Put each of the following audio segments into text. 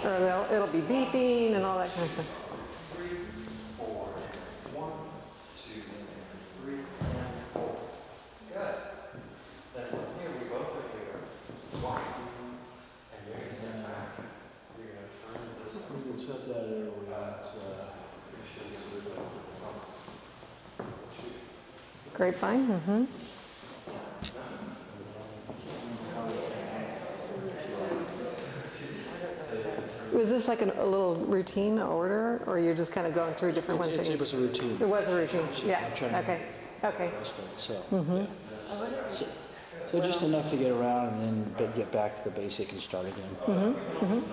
or it'll be beeping and all that kind of stuff. 3, 4, 1, 2, 3, and 4. Good. Then from here, we both are here. Walk. And you're going to step back. You're going to turn this way. We can set that area where Grapevine, mm-hmm. Was this like a little routine order, or you're just kind of going through different ones? It was a routine. It was a routine, yeah, okay, okay. So, so just enough to get around and then get back to the basic and start again.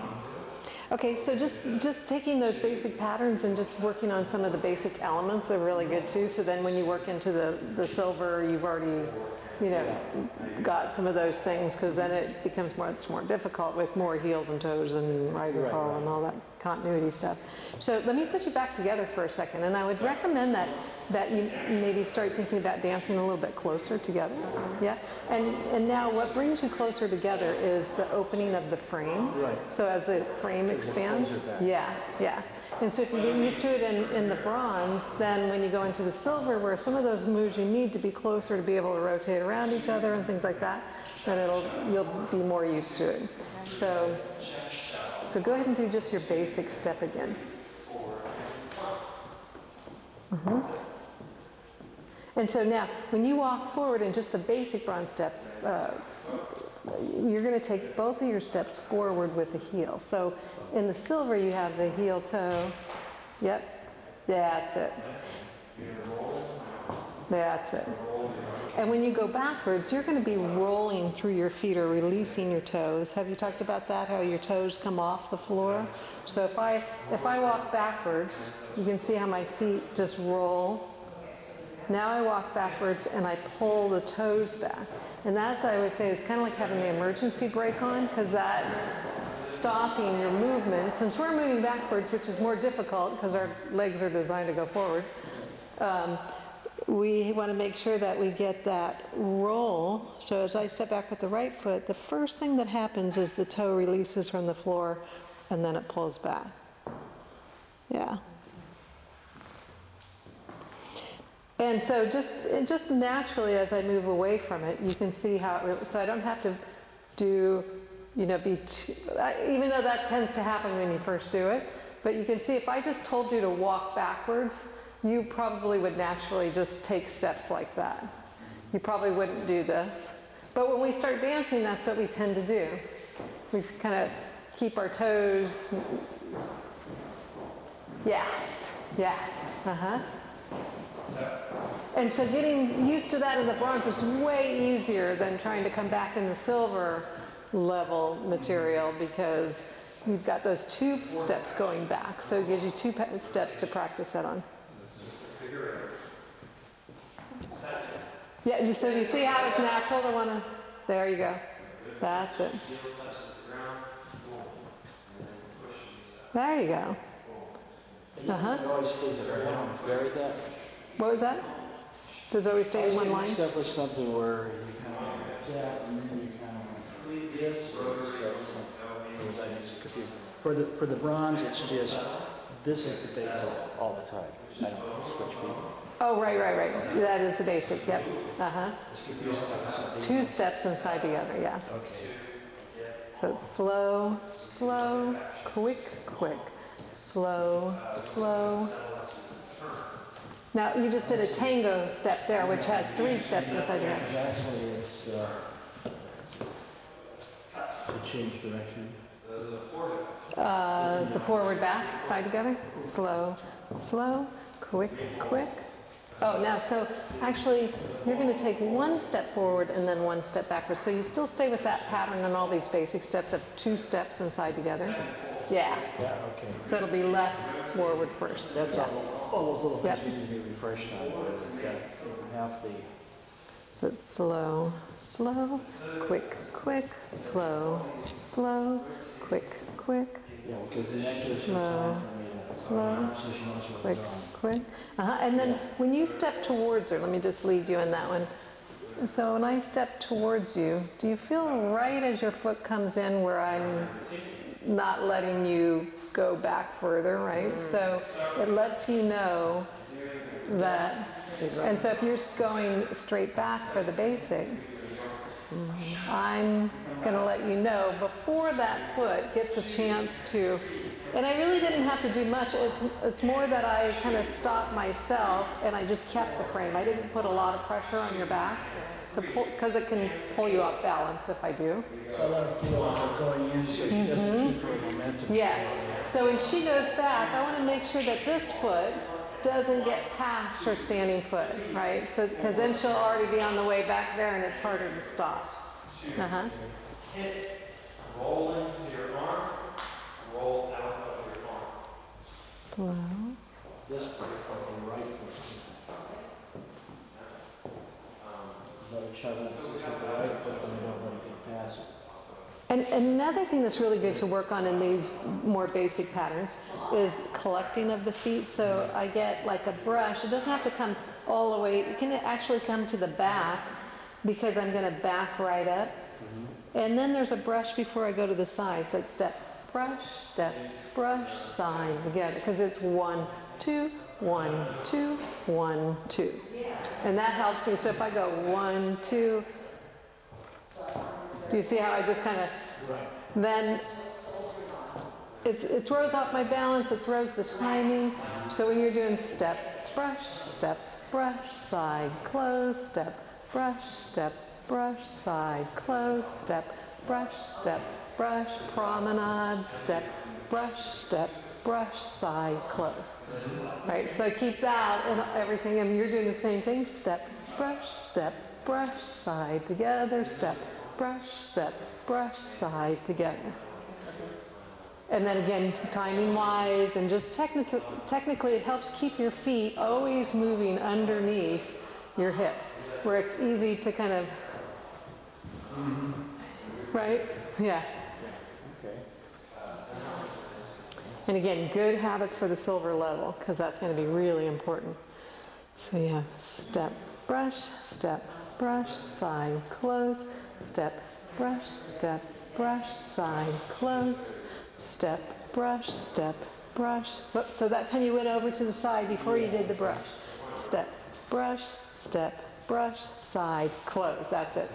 Okay, so just taking those basic patterns and just working on some of the basic elements are really good too. So then when you work into the silver, you've already, you know, got some of those things, because then it becomes much more difficult with more heels and toes and rise and fall and all that continuity stuff. So let me put you back together for a second, and I would recommend that you maybe start thinking about dancing a little bit closer together. Yeah, and now what brings you closer together is the opening of the frame. Right. So as the frame expands, yeah. And so if you get used to it in the bronze, then when you go into the silver, where some of those moves you need to be closer to be able to rotate around each other and things like that, then you'll be more used to it. So go ahead and do just your basic step again. And so now, when you walk forward in just the basic bronze step, you're going to take both of your steps forward with the heel. So in the silver, you have the heel toe. Yep, that's it. That's it. And when you go backwards, you're going to be rolling through your feet or releasing your toes. Have you talked about that, how your toes come off the floor? So if I walk backwards, you can see how my feet just roll. Now I walk backwards and I pull the toes back. And that's, I would say, it's kind of like having the emergency brake on, because that's stopping your movement. Since we're moving backwards, which is more difficult because our legs are designed to go forward, we want to make sure that we get that roll. So as I step back with the right foot, the first thing that happens is the toe releases from the floor and then it pulls back. Yeah. And so just naturally, as I move away from it, you can see how it really, so I don't have to do, you know, even though that tends to happen when you first do it, but you can see if I just told you to walk backwards, you probably would naturally just take steps like that. You probably wouldn't do this. But when we start dancing, that's what we tend to do. We kind of keep our toes. Yes, yes, And so getting used to that in the bronze is way easier than trying to come back in the silver level material, because you've got those two steps going back. So it gives you two steps to practice that on. Yeah, so you see how it's natural to want to, there you go. That's it. There you go. It always stays at our head on very that. What was that? Does it always stay in one line? Step was something where you kind of that, and then you kind of this. That's something I get confused. For the bronze, it's just this is the basic all the time. I don't switch feet. Oh, right. That is the basic. Yep. Two steps inside together. Yeah. Okay. So it's slow, slow, quick, quick, slow, slow. Now, you just did a tango step there, which has 3 steps inside the other. Actually, it's to change direction. The forward, back, side together. Slow, slow, quick, quick. Oh, now, so actually, you're going to take 1 step forward and then 1 step backwards. So you still stay with that pattern and all these basic steps of 2 steps inside together. Yeah. Yeah, okay. So it'll be left, forward first. That's all those little things we need to be refreshed on. Half the. So it's slow, slow, quick, quick, slow, slow, quick, quick, Yeah, because the neck is slow, slow, quick, quick. And then when you step towards her, let me just lead you in that one. So when I step towards you, do you feel right as your foot comes in where I'm not letting you go back further, right? So it lets you know that, and so if you're going straight back for the basic, I'm going to let you know before that foot gets a chance to, and I really didn't have to do much. It's more that I kind of stopped myself and I just kept the frame. I didn't put a lot of pressure on your back because it can pull you off balance if I do. So I let her feel like I'm going in so she doesn't keep her momentum. Yeah. So when she goes back, I want to make sure that this foot doesn't get past her standing foot, right? So because then she'll already be on the way back there and it's harder to stop. Uh-huh. Hit, roll into your arm, roll out of your arm. Slow. This foot, fucking right foot. Let her shove it with the right foot, then you don't let it get past it. And another thing that's really good to work on in these more basic patterns is collecting of the feet. So I get like a brush. It doesn't have to come all the way. It can actually come to the back because I'm going to back right up. And then there's a brush before I go to the side. So it's step, brush, side together. Because it's 1, 2, 1, 2, 1, 2. And that helps me. So if I go 1, 2, do you see how I just kind of, then it throws off my balance, it throws the timing. So when you're doing step, brush, side, close, step, brush, side, close, step, brush, promenade, step, brush, side, close. Right, so keep that and everything, and you're doing the same thing, step, brush, side, together, step, brush, side, together. And then again, timing wise and just technically it helps keep your feet always moving underneath your hips, where it's easy to kind of, right? Yeah. Okay. And again, good habits for the silver level, because that's going to be really important. So yeah, step, brush, side, close, step, brush, side, close, step, brush. Whoops, so that time you went over to the side before you did the brush. Step, brush, side, close. That's it.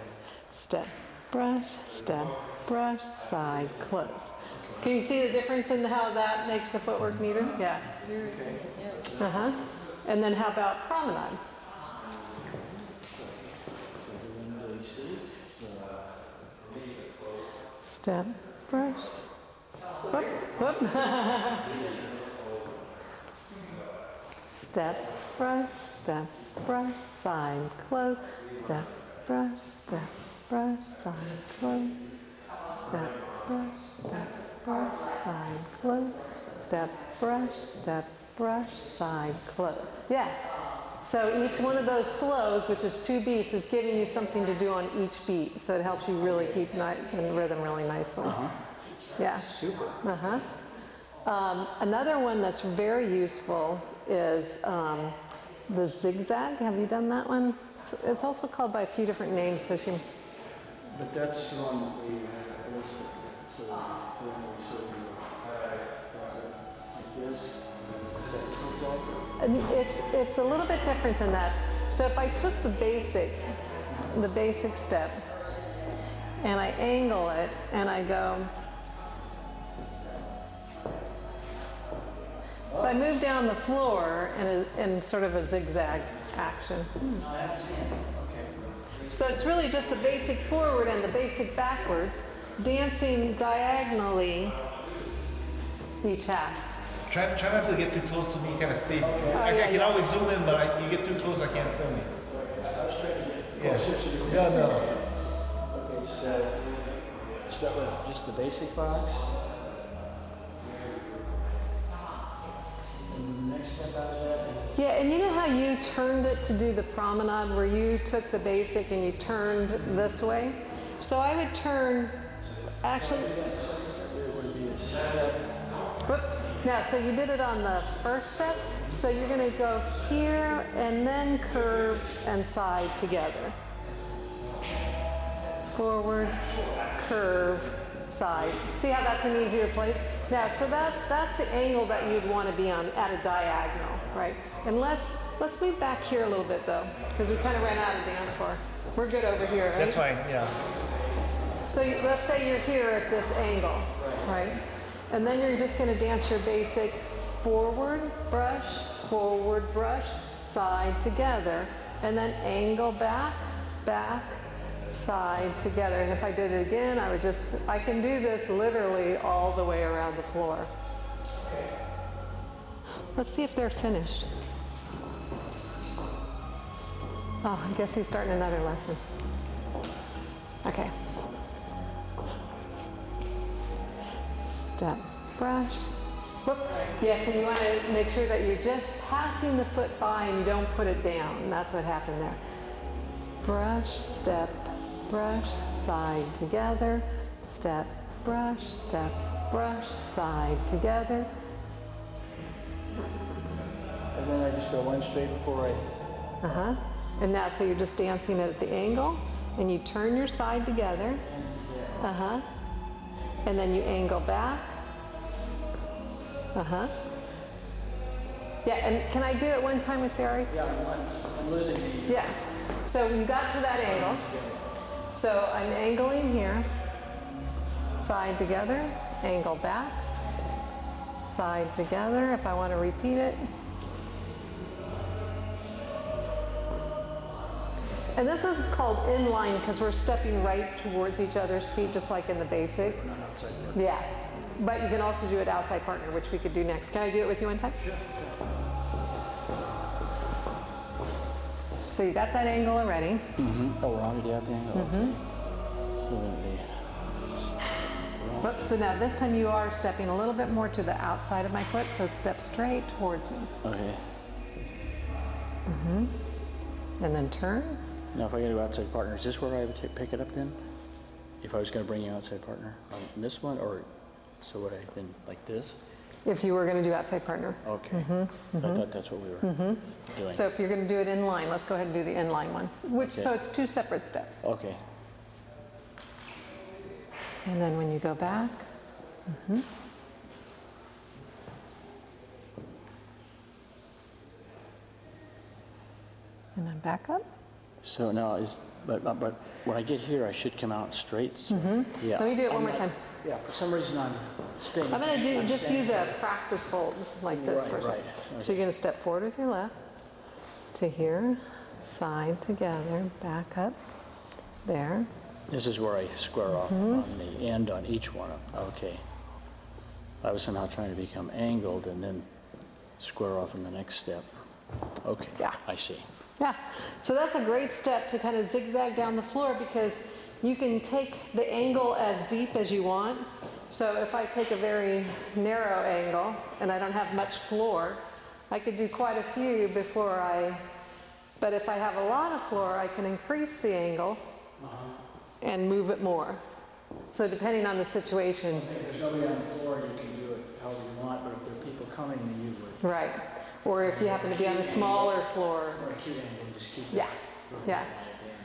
Step, brush, side, close. Can you see the difference in how that makes the footwork neater? Yeah. Uh-huh. And then how about promenade? Step, brush. Whoop. Step, brush, side, close. Step, brush, side, close. Step, brush, side, close. Step, brush, side, close. Yeah. So each one of those slows, which is 2 beats, is giving you something to do on each beat. So it helps you really keep in rhythm really nicely. Yeah. Super. Another one that's very useful is the zigzag. Have you done that one? It's also called by a few different names. So she. But that's the one that we It's a little bit different than that. So if I took the basic step, and I angle it, and I go. So I move down the floor in sort of a zigzag action. So it's really just the basic forward and the basic backwards, dancing diagonally each half. Try not to get too close to me, kind of stay. I yeah, can yeah. always zoom in, but you get too close, I can't film you. Yeah. No. Okay, so start with just the basic box. And the next step out of that. Yeah, and you know how you turned it to do the promenade, where you took the basic and you turned this way? So I would turn, actually, whoop. Now, so you did it on the first step, so you're going to go here and then curve and side together. Forward, curve, side. See how that's an easier place? Now, so that's the angle that you'd want to be on at a diagonal, right? And let's move back here a little bit though, because we kind of ran out of dance floor. We're good over here, right? That's fine, yeah. So let's say you're here at this angle, right? And then you're just going to dance your basic forward brush, side together, and then angle back, back, side together. And if I did it again, I can do this literally all the way around the floor. Let's see if they're finished. Oh, I guess he's starting another lesson. Okay. Step, brush. Whoop. Yeah, so you want to make sure that you're just passing the foot by and you don't put it down. That's what happened there. Brush, step, brush, side together. Step, brush, side together. And then I just go one straight before I... Uh-huh. And now, so you're just dancing it at the angle, and you turn your side together. Uh-huh. And then you angle back. Uh-huh. Yeah, and can I do it one time with Jerry? Yeah, I'm losing the... Yeah. So you got to that angle. So I'm angling here. Side together, angle back. Side together, if I want to repeat it. And this one's called inline because we're stepping right towards each other's feet, just like in the basic. Not outside. Yeah. But you can also do it outside partner, which we could do next. Can I do it with you one time? Sure. So you got that angle already. Mm-hmm. Oh, we're on the other thing? Mm-hmm. So then Whoops, so now this time you are stepping a little bit more to the outside of my foot, so step straight towards me. Okay. Mm-hmm. And then turn. Now if I go to outside partner, is this where I would pick it up then? If I was going to bring you outside partner? On this one, or so would I then, like this? If you were going to do outside partner. Okay. So I thought that's what we were doing. So if you're going to do it in line, let's go ahead and do the inline one. Which, Okay. so it's two separate steps. Okay. And then when you go back, and then back up. So now but when I get here, I should come out straight. So, yeah. Let me do it one I'm more not- time. Yeah, for some reason I'm staying. I'm going to I'm just staying- use a practice hold like this Right, for a second. right. So you're going to step forward with your left to here, side together, back up, there. This is where I square off on the end on each one. Okay. I was somehow trying to become angled and then square off in the next step. Okay. Yeah. I see. Yeah, so that's a great step to kind of zigzag down the floor because you can take the angle as deep as you want. So if I take a very narrow angle and I don't have much floor, I could do quite a few but if I have a lot of floor, I can increase the angle and move it more. So depending on the situation. If there's nobody on the floor, you can do it however you want, but if there are people coming, then you would. Right. Or if you happen to be on a smaller floor. Or acute angle, just keep it. Yeah, yeah,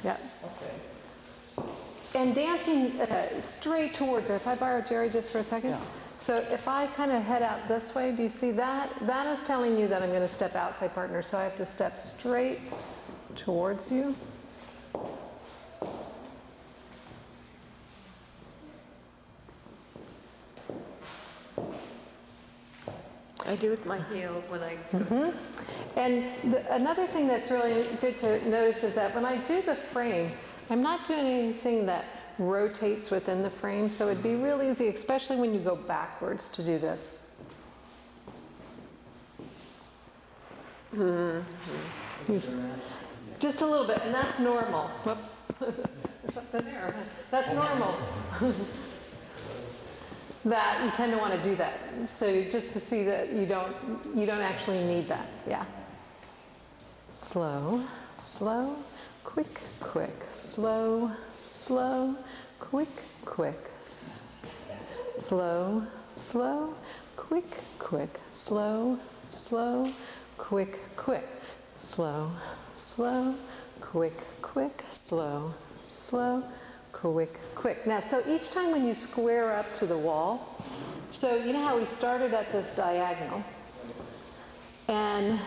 yeah. Okay. And dancing straight towards her. If I borrow Jerry just for a second. Yeah. So if I kind of head out this way, do you see that? That is telling you that I'm going to step outside partner. So I have to step straight towards you. I do with my heel when I And another thing that's really good to notice is that when I do the frame, I'm not doing anything that rotates within the frame. So it'd be real easy, especially when you go backwards, to do this. Just a little bit, and that's normal. Whoop. There's something there. That's normal. That you tend to want to do that. So just to see that you don't actually need that. Yeah. Slow, slow, quick, quick, slow, slow, quick, quick, slow, slow, quick, quick, slow, slow, quick, quick, slow, slow, quick, quick, slow, slow, quick. Now, so each time when you square up to the wall, so you know how we started at this diagonal, and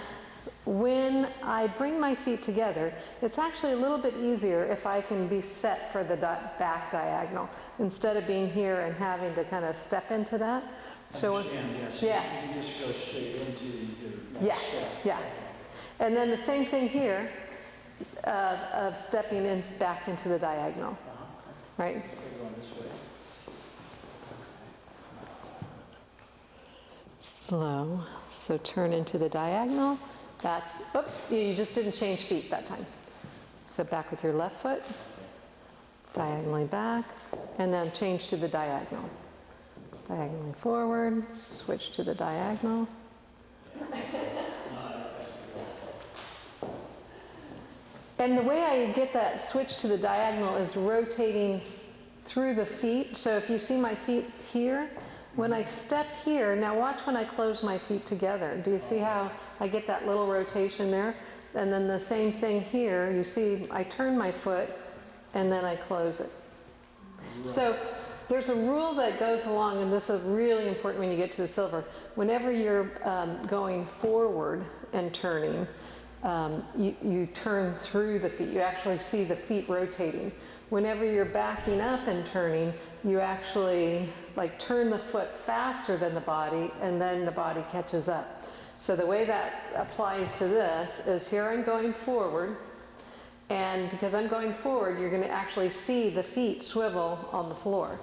when I bring my feet together, it's actually a little bit easier if I can be set for the back diagonal instead of being here and having to kind of step into that. So, Yes. yeah. You can just go straight into your next Yes, step. yeah. And then the same thing here of stepping in back into the diagonal, right? Okay, going this way. Slow. So turn into the diagonal. That's, oop, you just didn't change feet that time. So back with your left foot, diagonally back, and then change to the diagonal. Diagonally forward, switch to the diagonal. And the way I get that switch to the diagonal is rotating through the feet. So if you see my feet here, when I step here, now watch when I close my feet together. Do you see how I get that little rotation there? And then the same thing here, you see I turn my foot and then I close it. So there's a rule that goes along, and this is really important when you get to the silver. Whenever you're going forward and turning, you turn through the feet. You actually see the feet rotating. Whenever you're backing up and turning, you actually like turn the foot faster than the body, and then the body catches up. So the way that applies to this is here I'm going forward, and because I'm going forward, you're going to actually see the feet swivel on the floor.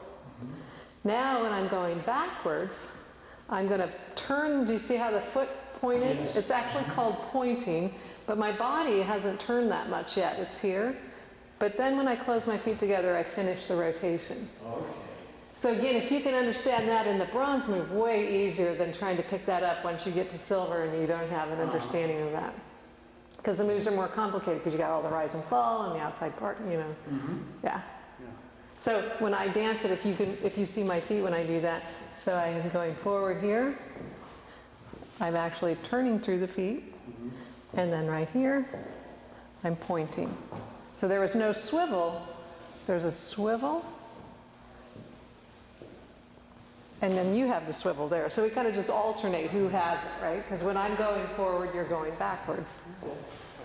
Now when I'm going backwards, I'm going to turn. Do you see how the foot pointed? Yes. It's actually called pointing, but my body hasn't turned that much yet. It's here. But then when I close my feet together, I finish the rotation. Okay. So again, if you can understand that in the bronze move, way easier than trying to pick that up once you get to silver and you don't have an understanding of that. Because the moves are more complicated because you got all the rise and fall and the outside part, you know. Yeah. So when I dance it, if you see my feet when I do that, so I am going forward here, I'm actually turning through the feet, and then right here, I'm pointing. So there was no swivel, there's a swivel, and then you have the swivel there. So we kind of just alternate who has it, right? Because when I'm going forward, you're going backwards.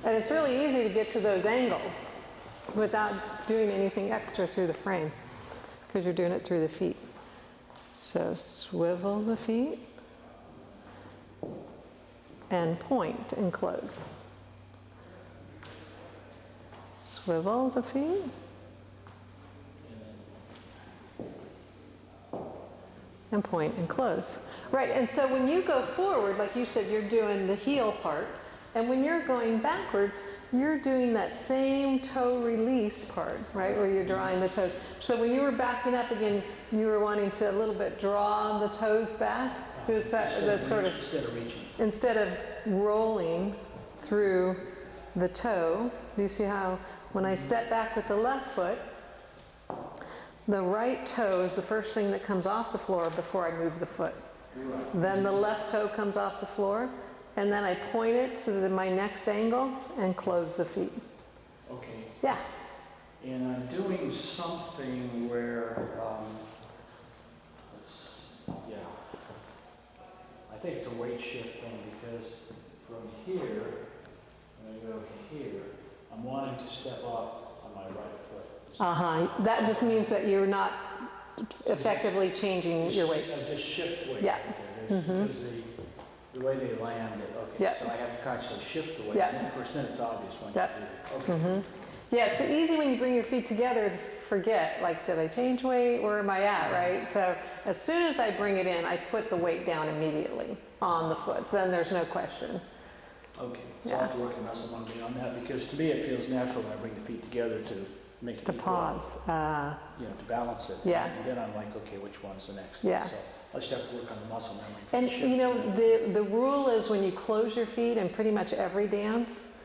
And it's really easy to get to those angles without doing anything extra through the frame, because you're doing it through the feet. So swivel the feet, and point and close. Swivel the feet. And point and close. Right, and so when you go forward, like you said, you're doing the heel part. And when you're going backwards, you're doing that same toe release part, right, where you're drawing the toes. So when you were backing up again, you were wanting to a little bit draw the toes back. Because that's sort of, Instead of reaching. instead of rolling through the toe, do you see how when I step back with the left foot, the right toe is the first thing that comes off the floor before I move the foot. Right. Then the left toe comes off the floor, and then I point it to my next angle and close the feet. Okay. Yeah. And I'm doing something where, I think it's a weight shift thing, because from here, when I go here, I'm wanting to step off on my right foot. That just means that you're not effectively changing your weight. I just shift weight. Yeah. Okay, because the way they land it, okay, Yeah. so I have to constantly shift the weight. Yeah. And then, of course, then it's obvious when Yeah. you do it. Okay. Yeah, it's easy when you bring your feet together to forget, like, did I change weight? Where am I at, right? So as soon as I bring it in, I put the weight down immediately on the foot. Then there's no question. Okay, so I'll have to work a muscle memory on that, because to me it feels natural when I bring the feet together to make it To equal, pause. you know, to balance it. Yeah. And then I'm like, okay, which one's the next Yeah. one? So I just have to work on the muscle memory. for And the shift. you know, the rule is when you close your feet in pretty much every dance,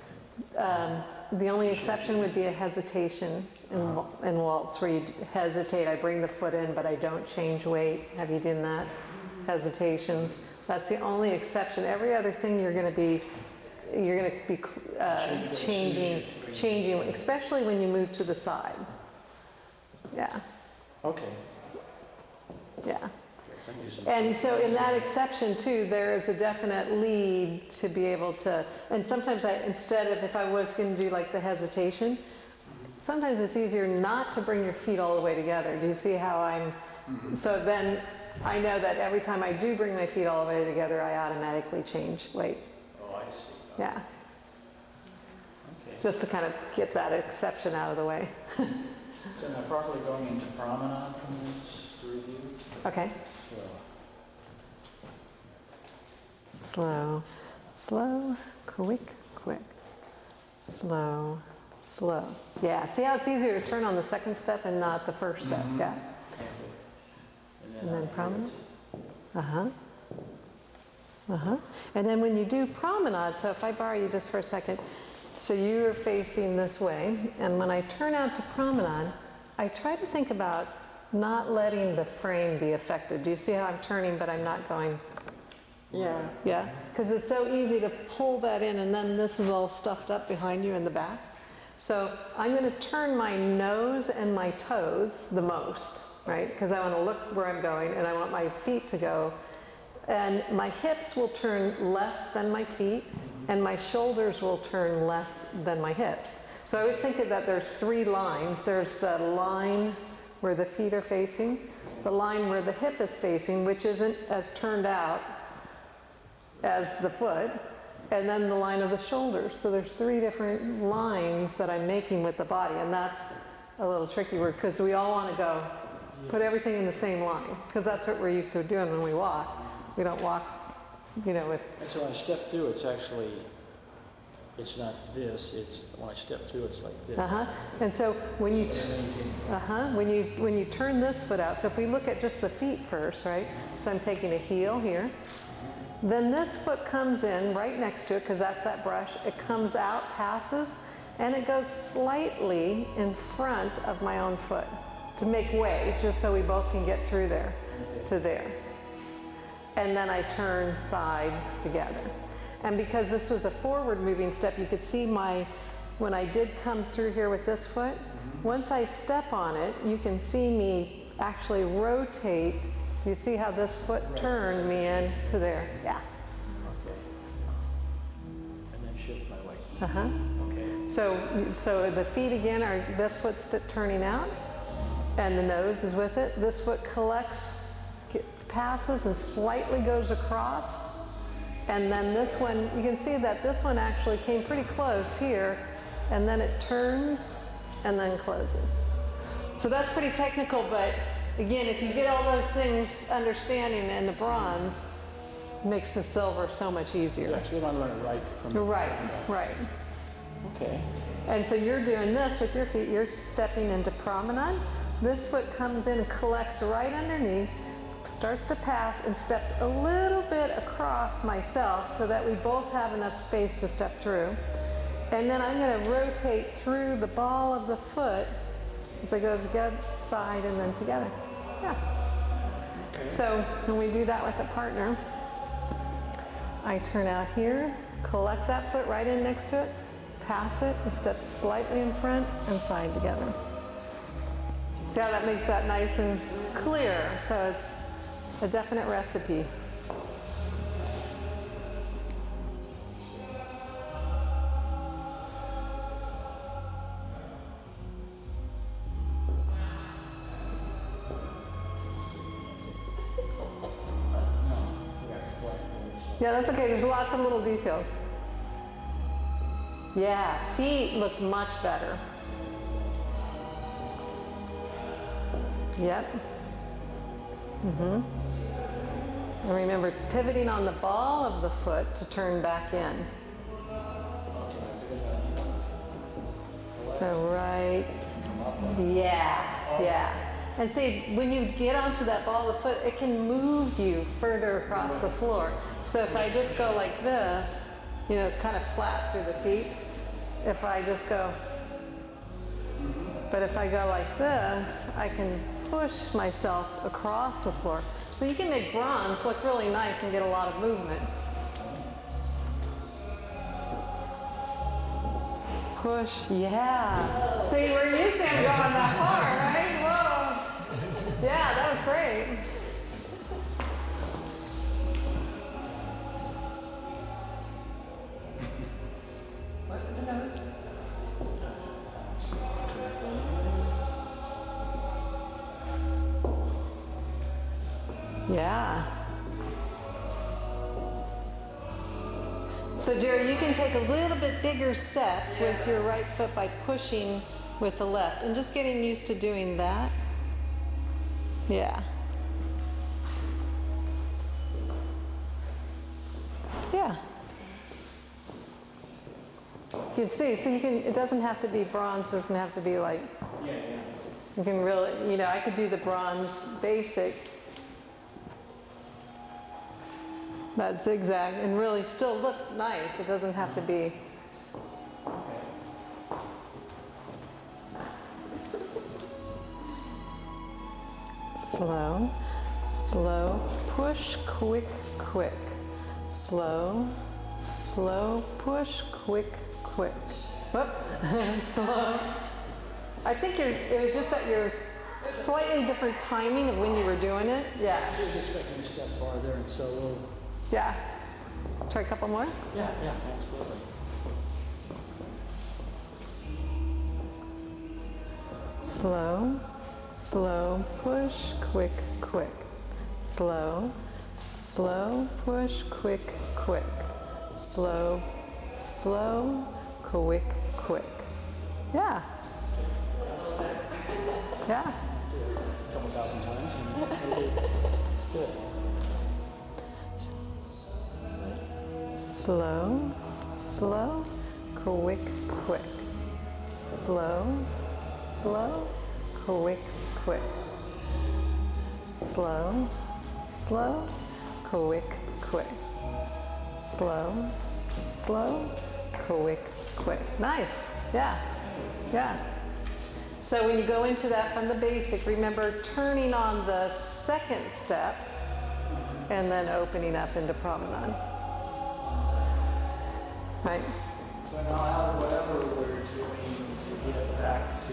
the only exception would be a hesitation in waltz, where you hesitate. I bring the foot in, but I don't change weight. Have you done that? Hesitations. That's the only exception. Every other thing you're going to be changing, especially when you move to the side. Yeah, Okay. yeah. Thank you so much. And so in that exception too, there is a definite lead to be able to, and sometimes instead of, if I was going to do like the hesitation, sometimes it's easier not to bring your feet all the way together. Do you see how I'm, so then I know that every time I do bring my feet all the way together, I automatically change weight. Oh, I see. Yeah, Okay. just to kind of get that exception out of the way. So now properly going into promenade from this review. Okay, So, slow, slow, quick, quick, slow, slow. Yeah, see how it's easier to turn on the second step and not the first step? Yeah. okay. And then I hear promenade? it's- Uh-huh. Uh-huh. And then when you do promenade, so if I borrow you just for a second, so you're facing this way, and when I turn out to promenade, I try to think about not letting the frame be affected. Do you see how I'm turning, but I'm not going, Yeah. yeah? Because it's so easy to pull that in, and then this is all stuffed up behind you in the back. So I'm going to turn my nose and my toes the most, right? Because I want to look where I'm going, and I want my feet to go. And my hips will turn less than my feet, and my shoulders will turn less than my hips. So I always think that there's three lines. There's the line where the feet are facing, the line where the hip is facing, which isn't as turned out as the foot, and then the line of the shoulders. So there's three different lines that I'm making with the body, and that's a little tricky word because we all want to go put everything in the same line, because that's what we're used to doing when we walk. We don't walk, with... And so when I step through, it's actually, it's not this, it's, when I step through, it's like this. Uh-huh. And so when you... Maintain- when you turn this foot out, so if we look at just the feet first, right? So I'm taking a heel here. Then this foot comes in right next to it, because that's that brush. It comes out, passes, and it goes slightly in front of my own foot to make way, just so we both can get through there to there. And then I turn side together. And because this was a forward moving step, you could see when I did come through here with this foot, once I step on it, you can see me actually rotate. You see how this foot turned me in to there? Yeah. Okay. And then shift my weight. Uh-huh. Okay. So the feet again are, this foot's turning out, and the nose is with it. This foot collects, passes and slightly goes across. And then this one, you can see that this one actually came pretty close here, and then it turns and then closes. So that's pretty technical, but again, if you get all those things understanding in the bronze, it makes the silver so much easier. Yes, we want to learn it right from. Right. Okay. And so you're doing this with your feet, you're stepping into promenade. This foot comes in and collects right underneath, starts to pass and steps a little bit across myself so that we both have enough space to step through. And then I'm going to rotate through the ball of the foot as I go together, side and then together. Yeah. Okay. So when we do that with a partner, I turn out here, collect that foot right in next to it, pass it, and step slightly in front and side together. See how that makes that nice and clear? So it's a definite recipe. Yeah, that's okay. There's lots of little details. Yeah, feet look much better. Yep. And remember, pivoting on the ball of the foot to turn back in. So right, yeah. And see, when you get onto that ball of the foot, it can move you further across the floor. So if I just go like this, it's kind of flat through the feet. If I just go, but if I go like this, I can push myself across the floor. So you can make bronze look really nice and get a lot of movement. Push, yeah. See, we're used to him going that far, right? Whoa. Yeah, that was great. What with the nose? Yeah. So Jerry, you can take a little bit bigger step with your right foot by pushing with the left and just getting used to doing that. Yeah. Yeah. You can see, so you can, it doesn't have to be bronze, it doesn't have to be like, Yeah, yeah. you can really, you know, I could do the bronze basic, that zigzag, and really still look nice. It doesn't have to be. Slow, slow, push, quick, quick. Slow, slow, push, quick, quick. Whoop, slow. I think it was just that you're slightly different timing of when you were doing it. Yeah, I was expecting to step farther, and so we'll. yeah. Try a couple more. Yeah, yeah, absolutely. Slow, slow, push, quick, quick. Slow, slow, push, quick, quick. Slow, slow, quick, quick. Yeah. Yeah. A couple thousand times. And we'll do it. Slow, slow, quick, quick. Slow, slow, quick, quick. Slow, slow, quick, quick. Slow, slow, quick, quick. Nice. Yeah. Yeah. So when you go into that from the basic, remember turning on the second step and then opening up into promenade. Right? So now out of whatever we're doing to get back to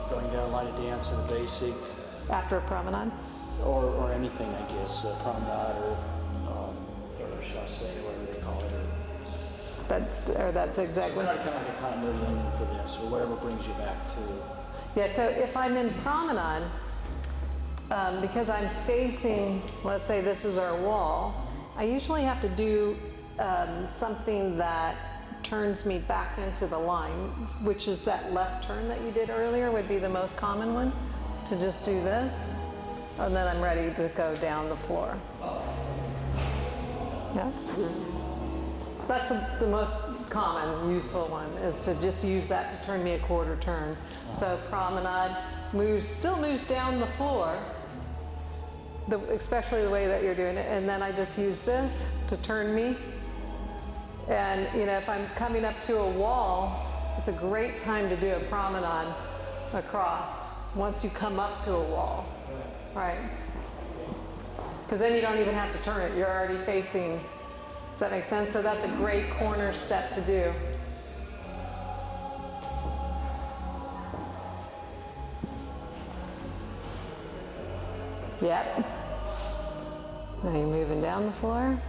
going down line of dance or the basic, After a promenade? or anything, I guess, promenade or chasse, whatever they call it. That's exactly. We're not kind of like a continuity ending for this, or whatever brings you back to. Yeah, so if I'm in promenade, because I'm facing, let's say this is our wall, I usually have to do something that turns me back into the line, which is that left turn that you did earlier would be the most common one, to just do this, and then I'm ready to go down the floor. Yeah? So that's the most common, useful one, is to just use that to turn me a quarter turn. So promenade still moves down the floor, especially the way that you're doing it, and then I just use this to turn me. And you know, if I'm coming up to a wall, it's a great time to do a promenade across once you come up to a wall, right? Because then you don't even have to turn it, you're already facing. Does that make sense? So that's a great corner step to do. Yep. Now you're moving down the floor.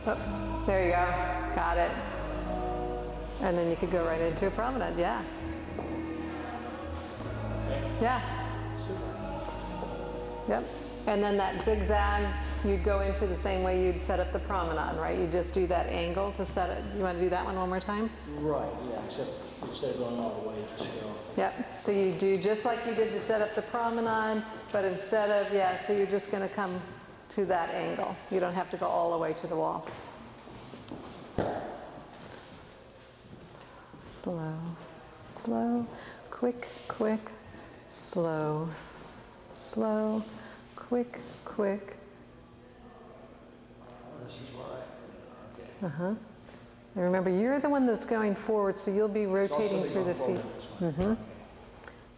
Oh, there you go. Got it. And then you could go right into a promenade. Yeah. Yeah. Yep. And then that zigzag, you'd go into the same way you'd set up the promenade, right? You just do that angle to set it. You want to do that one more time? Right, yeah, except instead of going all the way, just go. Yep. So you do just like you did to set up the promenade, but instead of, yeah, so you're just going to come to that angle. You don't have to go all the way to the wall. Slow, slow, quick, quick, slow, slow, quick, quick. This is where okay. Uh-huh. And remember, you're the one that's going forward, so you'll be rotating through the feet. Mm-hmm.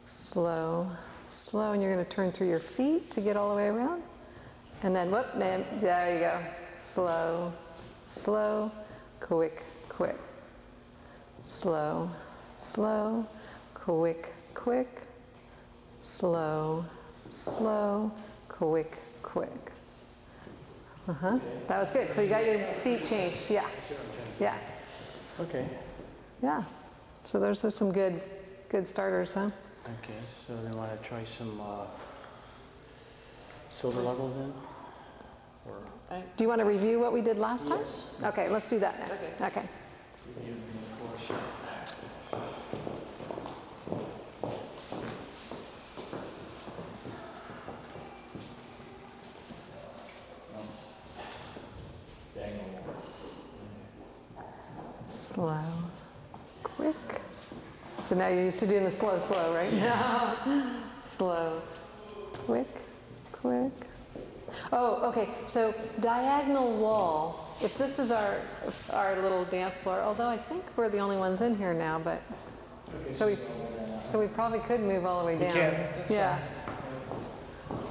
Slow, slow, and you're going to turn through your feet to get all the way around. And then whoop, man, there you go. Slow, slow, quick, quick. Slow, slow, quick, quick. Slow, slow, quick, quick. Uh-huh. That was good. So you got your feet changed. Yeah. Yeah. Okay. Yeah. So those are some good starters, huh? Okay, so they want to try some silver level then? Or Do you want to review what we did last time? Yes. Okay, let's do that next. Okay. review before? Slow, quick. So now you're used to doing the slow, slow, right? Slow, quick, quick. Oh, okay. So diagonal wall. If this is our little dance floor, although I think we're the only ones in here now, but so we probably could move all the way down. can, that's Yeah.